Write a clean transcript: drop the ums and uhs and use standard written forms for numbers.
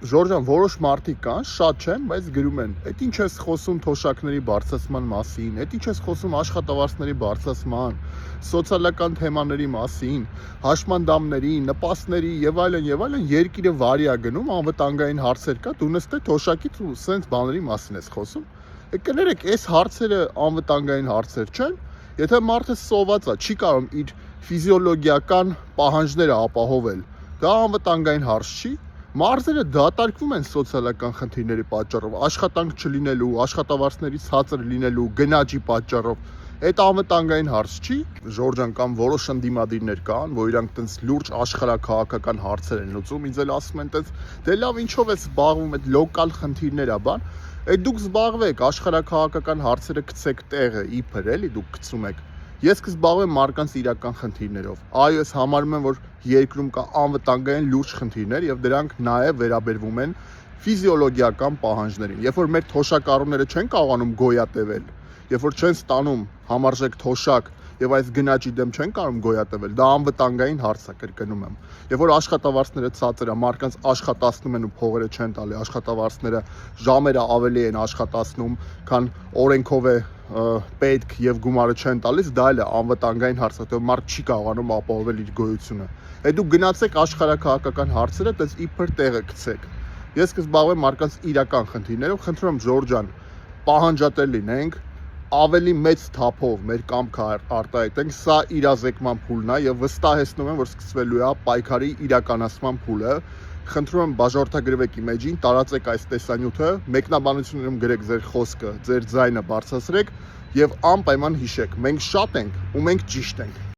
Ժորժան, որոշ մարդիկ կան, շատ չեն, բայց գրում են, «Էդ ինչ ես խոսում թոշակների բարձրացման մասին, էդ ինչ ես խոսում աշխատավարձների բարձրացման, սոցիալական թեմաների մասին, հաշմանդամների, նպաստների եւ այլն, երկիրը վարի է գնում, անվտանգային հարցեր կա, դու նստե թոշակից ու սենց բաների մասին ես խոսում»։ Կներեք, այս հարցերը անվտանգային հարցեր չեն, եթե մարդը սոված է, չի կարող իր ֆիզիոլոգիական պահանջները ապահովել, դա անվտանգային հարց չի։ Մարզերը դատարկվում են սոցիալական խնդիրների պատճառով, աշխատանք չլինելու, աշխատավարձների ցածր լինելու, գնաճի պատճառով, այդ անվտանգային հարց չի։ Ժորժան, կամ որոշ ընդդիմադիրներ կան, որ իրանք տենց լուրջ աշխարհաքաղաքական հարցեր են լուծում, ինձ էլ ասում են տենց, դե լավ, ինչով ես զբաղվում, այդ լոկալ խնդիրներ ա բան, այդ դուք զբաղվեք, աշխարհաքաղաքական հարցերը գցեք տեղը, իբր էլի դուք գցում եք։ Ես կզբաղվեմ մարդկանց իրական խնդիրներով։ Այո, ես համարում եմ, որ երկրում կա անվտանգային լուրջ խնդիրներ եւ դրանք նաեւ վերաբերվում են ֆիզիոլոգիական պահանջներին։ Երբ որ մեր թոշակառուները չեն կարողանում գոյատևել, երբ որ չեն ստանում համարժեք թոշակ եւ այս գնաճի դեմ չեն կարող գոյատևել, դա անվտանգային հարց է, կրկնում եմ։ Երբ որ աշխատավարձները ցածր է, մարդկանց աշխատացնում են ու փողերը չեն տալի, աշխատավարձները ժամերը ավելի են աշխատացնում, քան օրենքով է պետք եւ գումարը չեն տալիս, դա էլ է անվտանգային հարց, որտեղ մարդ չի կարողանում ապահովել իր գոյությունը։ Այդ դուք գնացեք աշխարհաքաղաքական հարցերը, դες իբր տեղը գցեք։ Ես կզբաղվեմ մարդկանց իրական խնդիրներով, խնդրում եմ Ժորժան, պահանջատեր լինենք, ավելի մեծ թափով մեր կամքը արտահայտենք, սա իրազեկման փուլն է եւ վստահեցնում եմ, որ սկսվելու է պայքարի իրականացման փուլը։ Խնդրում եմ բաժանորդագրվեք իմեջին, տարածեք այս տեսանյութը, մեկնաբանություններում գրեք ձեր խոսքը, ձեր ձայնը բարձրացրեք եւ անպայման հիշեք, մենք շատ ենք ու մենք ճիշտ ենք։